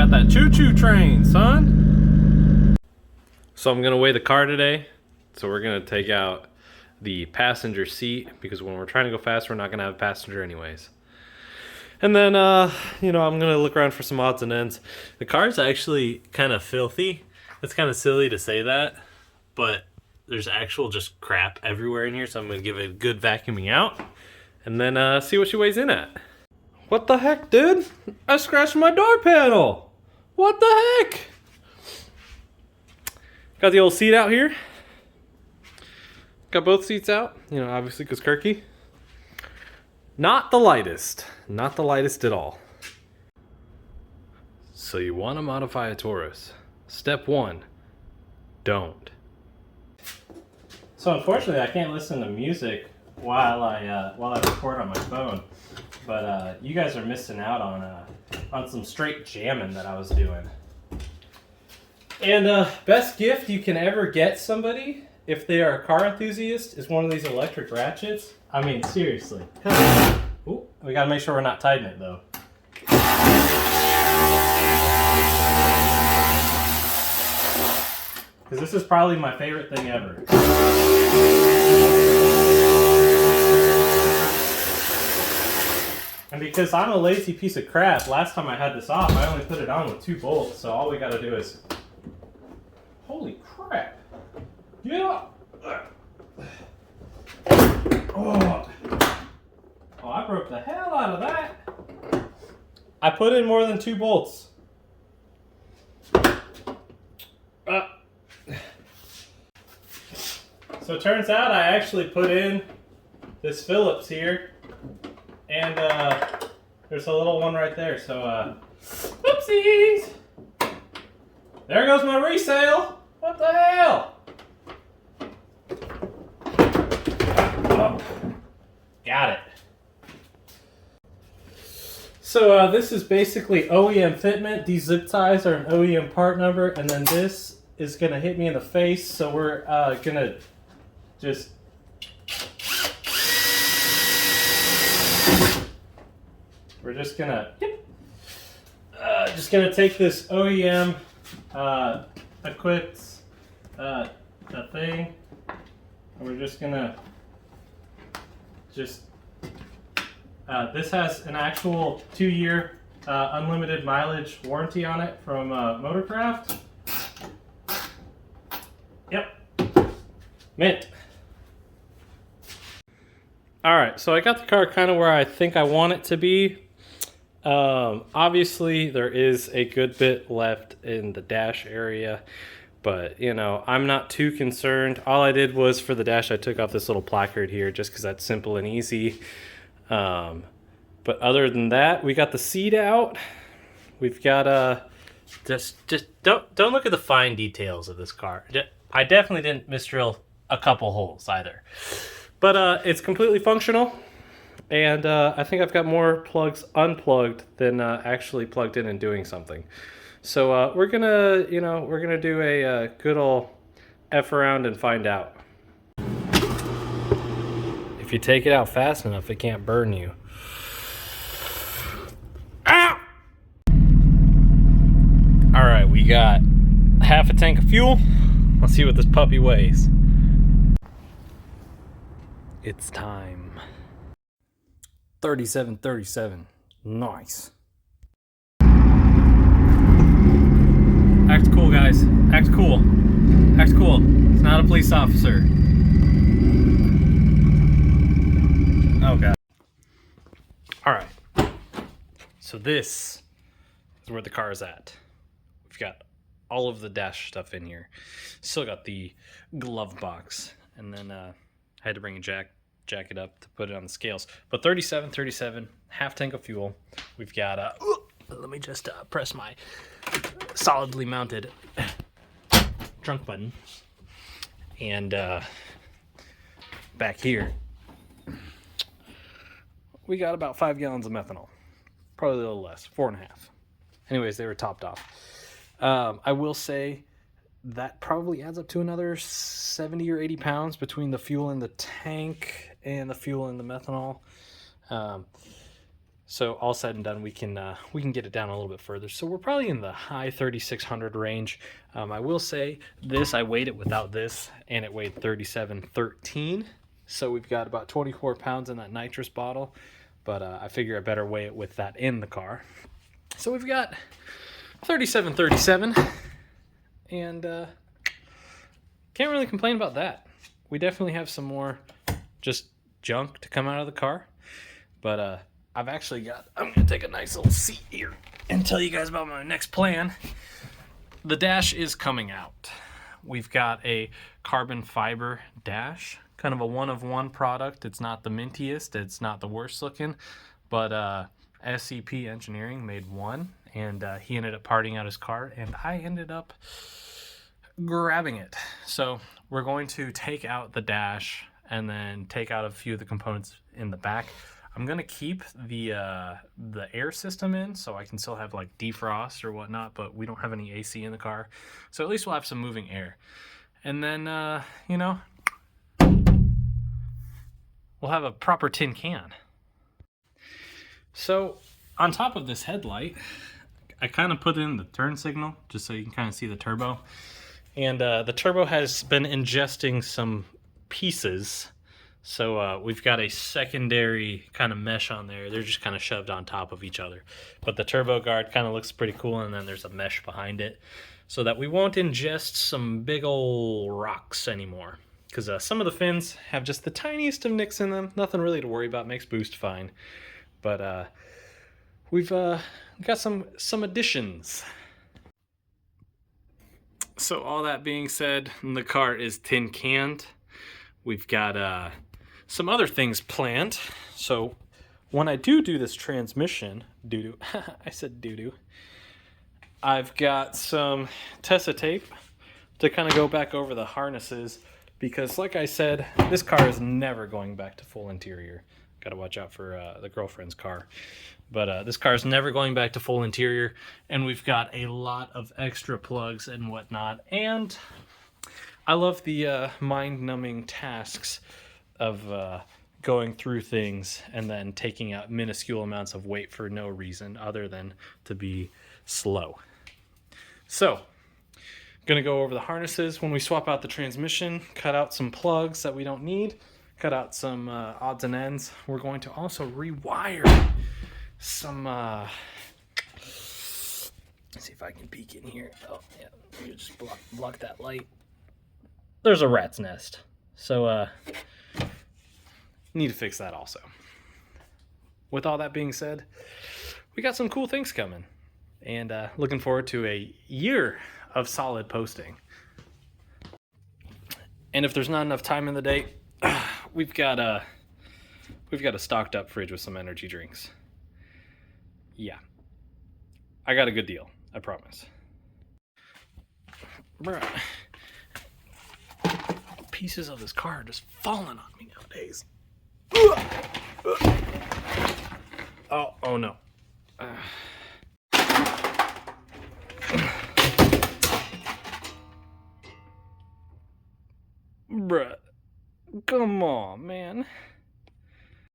got that choo-choo train, son. So I'm gonna weigh the car today. So we're gonna take out the passenger seat because when we're trying to go fast, we're not gonna have a passenger anyways. And then, you know, I'm gonna look around for some odds and ends. The car's actually kind of filthy. It's kind of silly to say that, but there's actual just crap everywhere in here. So I'm gonna give it a good vacuuming out and then see what she weighs in at. What the heck, dude? I scratched my door panel. What the heck? Got the old seat out here. Got both seats out, you know, obviously because Kirky. Not the lightest. Not the lightest at all. So you want to modify a Taurus. Step 1, don't. So unfortunately I can't listen to music while I record on my phone. But you guys are missing out on some straight jamming that I was doing. And best gift you can ever get somebody if they are a car enthusiast is one of these electric ratchets. I mean, seriously. Ooh, we gotta make sure we're not tightening it though. Because this is probably my favorite thing ever. And because I'm a lazy piece of crap, last time I had this off, I only put it on with 2 bolts. So all we gotta do is... Holy crap! Get up! Oh, I broke the hell out of that. I put in more than 2 bolts. So it turns out I actually put in this Phillips here. And there's a little one right there. So, whoopsies! There goes my resale. What the hell? Oh, got it. So this is basically OEM fitment. These zip ties are an OEM part number, and then this is gonna hit me in the face. So we're gonna just take this OEM equipped thing, and we're just gonna this has an actual 2-year unlimited mileage warranty on it from Motorcraft. Yep, mint. All right, so I got the car kind of where I think I want it to be. Obviously there is a good bit left in the dash area, but you know, I'm not too concerned. All I did was for the dash, I took off this little placard here just because that's simple and easy. But other than that, we got the seat out. We've got just don't look at the fine details of this car. I definitely didn't misdrill a couple holes either, but it's completely functional. And I think I've got more plugs unplugged than actually plugged in and doing something. So we're gonna do a good old F around and find out. If you take it out fast enough, it can't burn you. Ah! All right, we got half a tank of fuel. Let's see what this puppy weighs. It's time. 3737. Nice. Act cool, guys. Act cool. Act cool. It's not a police officer. Oh, God. All right. So this is where the car is at. We've got all of the dash stuff in here. Still got the glove box. And then I had to bring a jack it up to put it on the scales. But 3737, half tank of fuel. We've got let me just press my solidly mounted trunk button. And back here we got about 5 gallons of methanol, probably a little less, 4.5. Anyways, they were topped off. I will say that probably adds up to another 70 or 80 pounds between the fuel in the tank and the fuel in the methanol. So all said and done, we can get it down a little bit further. So we're probably in the high 3600 range. I will say this, I weighed it without this, and it weighed 3713. So we've got about 24 pounds in that nitrous bottle, but I figure I better weigh it with that in the car. So we've got 3737, and can't really complain about that. We definitely have some more just junk to come out of the car, but I'm gonna take a nice little seat here and tell you guys about my next plan. The dash is coming out. We've got a carbon fiber dash, kind of a one-of-one product. It's not the mintiest, it's not the worst looking, but SCP Engineering made one, and he ended up parting out his car, and I ended up grabbing it. So we're going to take out the dash and then take out a few of the components in the back. I'm gonna keep the air system in, so I can still have like defrost or whatnot, but we don't have any AC in the car, so at least we'll have some moving air. And then you know, we'll have a proper tin can. So on top of this headlight, I kind of put in the turn signal just so you can kind of see the turbo, and the turbo has been ingesting some pieces. So we've got a secondary kind of mesh on there. They're just kind of shoved on top of each other. But the turbo guard kind of looks pretty cool, and then there's a mesh behind it so that we won't ingest some big old rocks anymore. Because some of the fins have just the tiniest of nicks in them. Nothing really to worry about, makes boost fine. But we've got some additions. So all that being said, the car is tin canned. We've got some other things planned. So when I do this transmission, I said doo-doo, I've got some Tessa tape to kind of go back over the harnesses, because like I said, this car is never going back to full interior. Got to watch out for the girlfriend's car. But this car is never going back to full interior, and we've got a lot of extra plugs and whatnot. And I love the mind-numbing tasks of going through things and then taking out minuscule amounts of weight for no reason other than to be slow. So, gonna go over the harnesses. When we swap out the transmission, cut out some plugs that we don't need, cut out some odds and ends. We're going to also rewire some, let's see if I can peek in here. Oh, yeah, you just block that light. There's a rat's nest, so need to fix that also. With all that being said, we got some cool things coming, and looking forward to a year of solid posting. And if there's not enough time in the day, we've got a stocked up fridge with some energy drinks. Yeah, I got a good deal, I promise. Bruh. Pieces of this car are just falling on me nowadays. Oh no. Bruh, come on, man.